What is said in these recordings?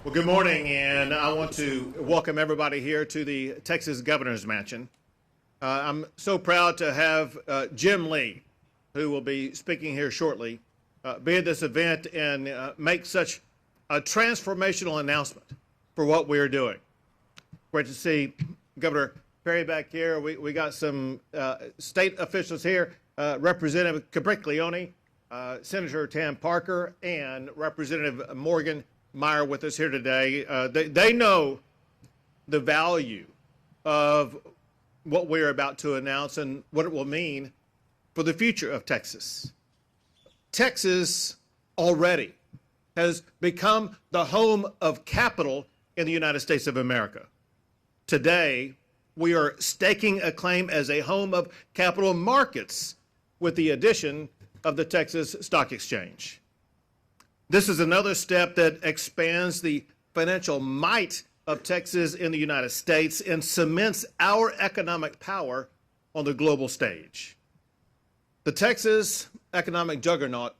Well, good morning, and I want to welcome everybody here to the Texas Governor's Mansion. I'm so proud to have Jim Lee, who will be speaking here shortly, be at this event and make such a transformational announcement for what we are doing. Great to see Governor Perry back here. We got some state officials here, Representative Capriglione, Senator Tam Parker, and Representative Morgan Meyer with us here today. They know the value of what we're about to announce and what it will mean for the future of Texas. Texas already has become the home of capital in the United States of America. Today, we are staking a claim as a home of capital markets with the addition of the Texas Stock Exchange. This is another step that expands the financial might of Texas in the United States and cements our economic power on the global stage. The Texas economic juggernaut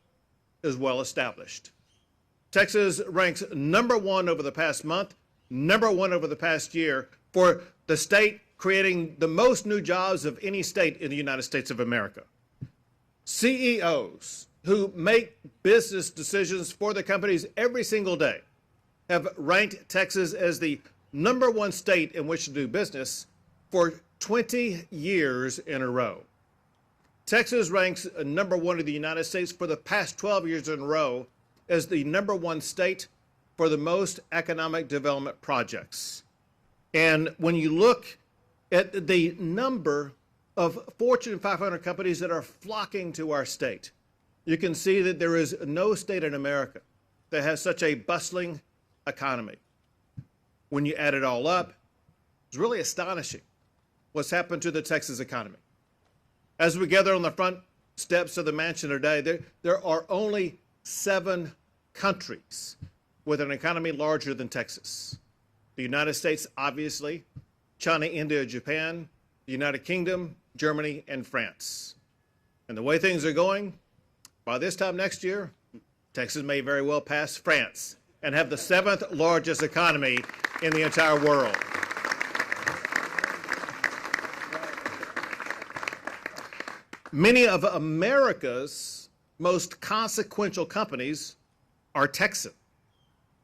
is well established. Texas ranks #1 over the past month, #1 over the past year for the state creating the most new jobs of any state in the United States of America. CEOs who make business decisions for the companies every single day have ranked Texas as the #1 state in which to do business for 20 years in a row. Texas ranks #1 in the United States for the past 12 years in a row as the #1 state for the most economic development projects. And when you look at the number of Fortune 500 companies that are flocking to our state, you can see that there is no state in America that has such a bustling economy. When you add it all up, it's really astonishing what's happened to the Texas economy. As we gather on the front steps of the mansion today, there are only 7 countries with an economy larger than Texas. The United States, obviously, China, India, Japan, the United Kingdom, Germany, and France. And the way things are going, by this time next year, Texas may very well pass France and have the 7th largest economy in the entire world. Many of America's most consequential companies are Texan,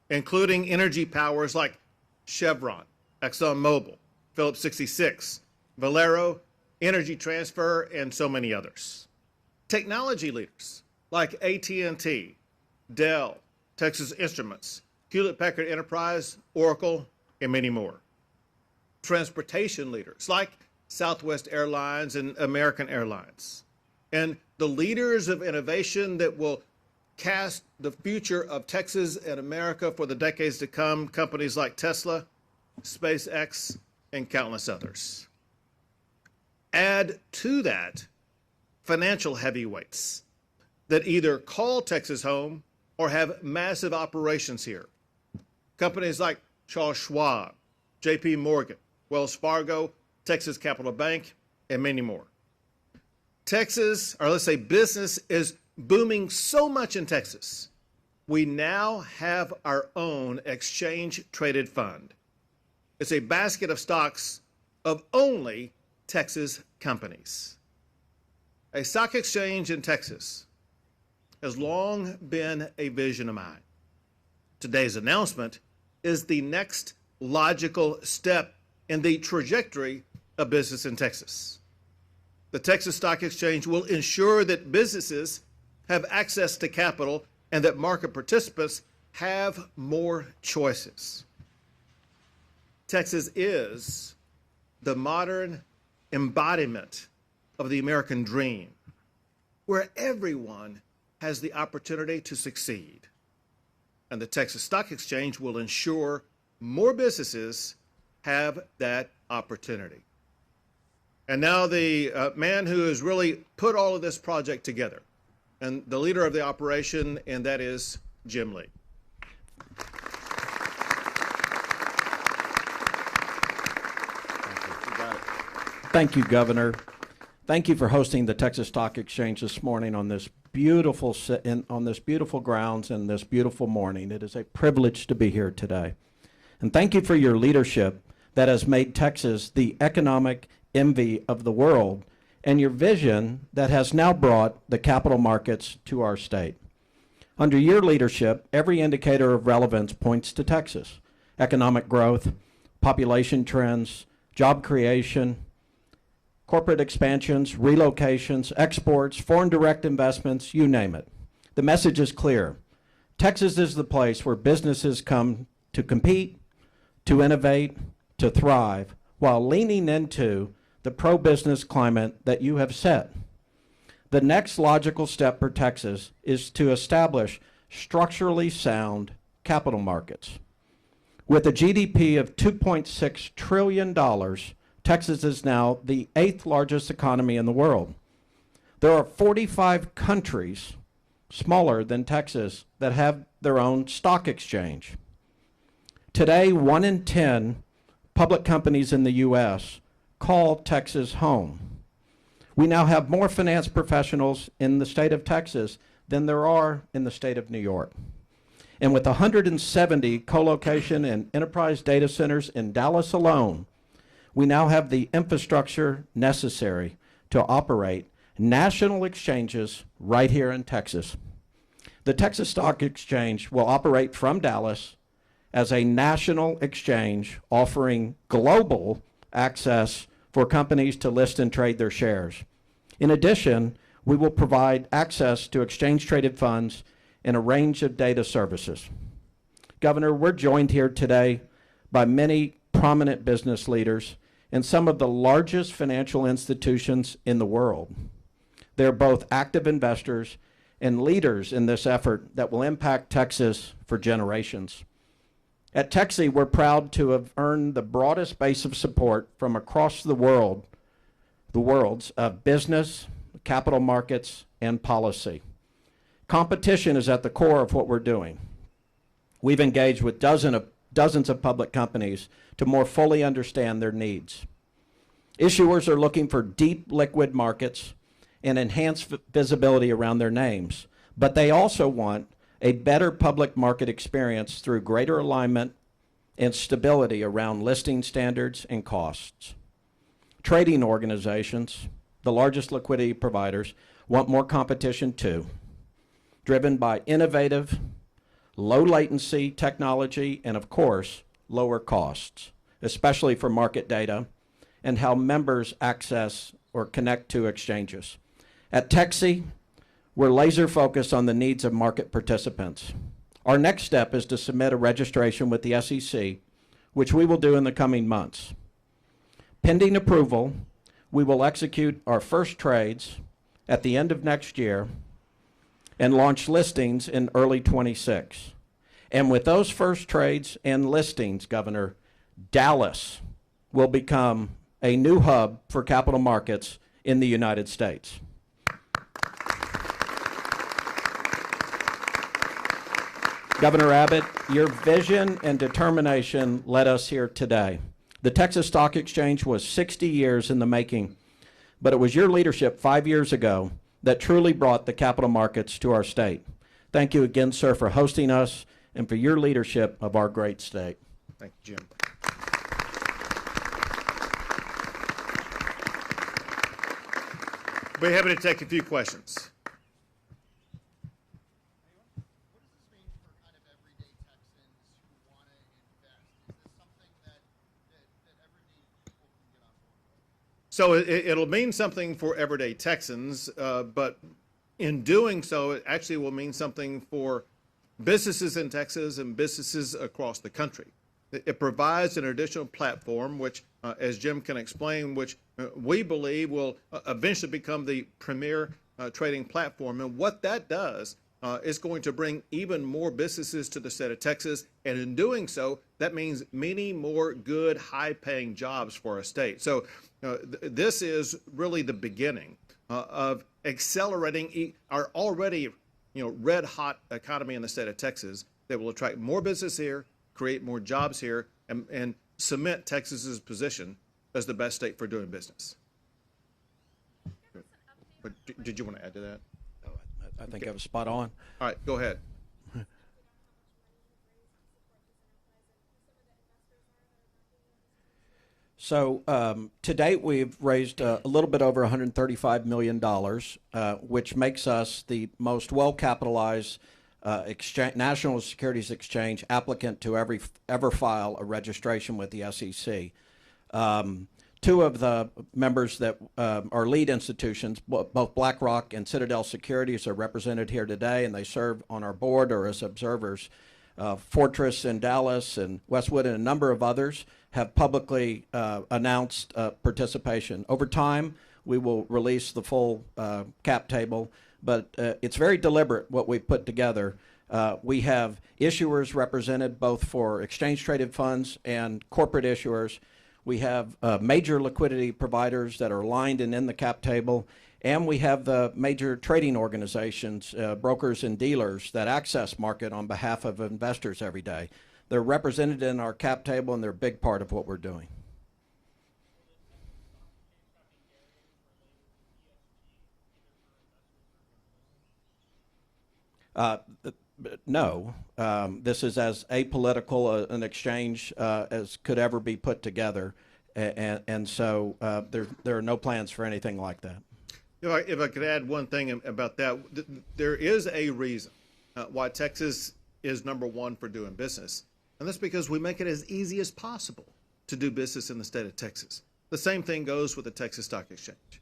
including energy powers like Chevron, ExxonMobil, Phillips 66, Valero, Energy Transfer, and so many others. Technology leaders like AT&T, Dell, Texas Instruments, Hewlett-Packard Enterprise, Oracle, and many more. Transportation leaders like Southwest Airlines and American Airlines. And the leaders of innovation that will cast the future of Texas and America for the decades to come, companies like Tesla, SpaceX, and countless others. Add to that financial heavyweights that either call Texas home or have massive operations here. Companies like Charles Schwab, JP Morgan, Wells Fargo, Texas Capital Bank, and many more. Texas, or let's say business, is booming so much in Texas. We now have our own exchange-traded fund. It's a basket of stocks of only Texas companies. A stock exchange in Texas has long been a vision of mine. Today's announcement is the next logical step in the trajectory of business in Texas. The Texas Stock Exchange will ensure that businesses have access to capital and that market participants have more choices. Texas is the modern embodiment of the American dream, where everyone has the opportunity to succeed. And the Texas Stock Exchange will ensure more businesses have that opportunity. And now the man who has really put all of this project together, and the leader of the operation, and that is Jim Lee. Thank you, Governor. Thank you for hosting the Texas Stock Exchange this morning on this beautiful on this beautiful grounds and this beautiful morning. It is a privilege to be here today. And thank you for your leadership that has made Texas the economic envy of the world, and your vision that has now brought the capital markets to our state. Under your leadership, every indicator of relevance points to Texas. Economic growth, population trends, job creation, corporate expansions, relocations, exports, foreign direct investments, you name it. The message is clear. Texas is the place where businesses come to compete, to innovate, to thrive, while leaning into the pro-business climate that you have set. The next logical step for Texas is to establish structurally sound capital markets. With a GDP of $2.6 trillion, Texas is now the 8th largest economy in the world. There are 45 countries smaller than Texas that have their own stock exchange. Today, 1 in 10 public companies in the U.S. call Texas home. We now have more finance professionals in the state of Texas than there are in the state of New York. And with 170 co-location and enterprise data centers in Dallas alone, we now have the infrastructure necessary to operate national exchanges right here in Texas. The Texas Stock Exchange will operate from Dallas as a national exchange offering global access for companies to list and trade their shares. In addition, we will provide access to exchange-traded funds and a range of data services. Governor, we're joined here today by many prominent business leaders and some of the largest financial institutions in the world. They're both active investors and leaders in this effort that will impact Texas for generations. At TXSE, we're proud to have earned the broadest base of support from across the world, the worlds of business, capital markets, and policy. Competition is at the core of what we're doing. We've engaged with dozens of public companies to more fully understand their needs. Issuers are looking for deep liquid markets and enhanced visibility around their names, but they also want a better public market experience through greater alignment and stability around listing standards and costs. Trading organizations, the largest liquidity providers, want more competition too, driven by innovative, low latency technology and, of course, lower costs, especially for market data and how members access or connect to exchanges. At TXSE, we're laser focused on the needs of market participants. Our next step is to submit a registration with the SEC, which we will do in the coming months. Pending approval, we will execute our first trades at the end of next year and launch listings in early 26. And with those first trades and listings, Governor, Dallas will become a new hub for capital markets in the United States. Governor Abbott, your vision and determination led us here today. The Texas Stock Exchange was 60 years in the making, but it was your leadership 5 years ago that truly brought the capital markets to our state. Thank you again, sir, for hosting us and for your leadership of our great state. Thank you, Jim. We're happy to take a few questions. So it'll mean something for everyday Texans, but in doing so, it actually will mean something for businesses in Texas and businesses across the country. It provides an additional platform, which, as Jim can explain, which we believe will eventually become the premier trading platform. And what that does is going to bring even more businesses to the state of Texas. And in doing so, that means many more good, high-paying jobs for our state. So this is really the beginning of accelerating our already red-hot economy in the state of Texas that will attract more business here, create more jobs here, and cement Texas's position as the best state for doing business. But did you want to add to that? I think I was spot on. All right, go ahead. So to date, we've raised a little bit over $135 million, which makes us the most well-capitalized National Securities Exchange applicant to ever file a registration with the SEC. Two of the members that are lead institutions, both BlackRock and Citadel Securities, are represented here today, and they serve on our board or as observers. Fortress in Dallas and Westwood and a number of others have publicly announced participation. Over time, we will release the full cap table, but it's very deliberate what we've put together. We have issuers represented both for exchange-traded funds and corporate issuers. We have major liquidity providers that are aligned and in the cap table, and we have the major trading organizations, brokers and dealers that access market on behalf of investors every day. They're represented in our cap table, and they're a big part of what we're doing. No. This is as apolitical an exchange as could ever be put together, and so there are no plans for anything like that. If I could add one thing about that, there is a reason why Texas is #1 for doing business, and that's because we make it as easy as possible to do business in the state of Texas. The same thing goes with the Texas Stock Exchange.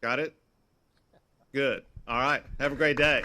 Got it? Good. All right. Have a great day.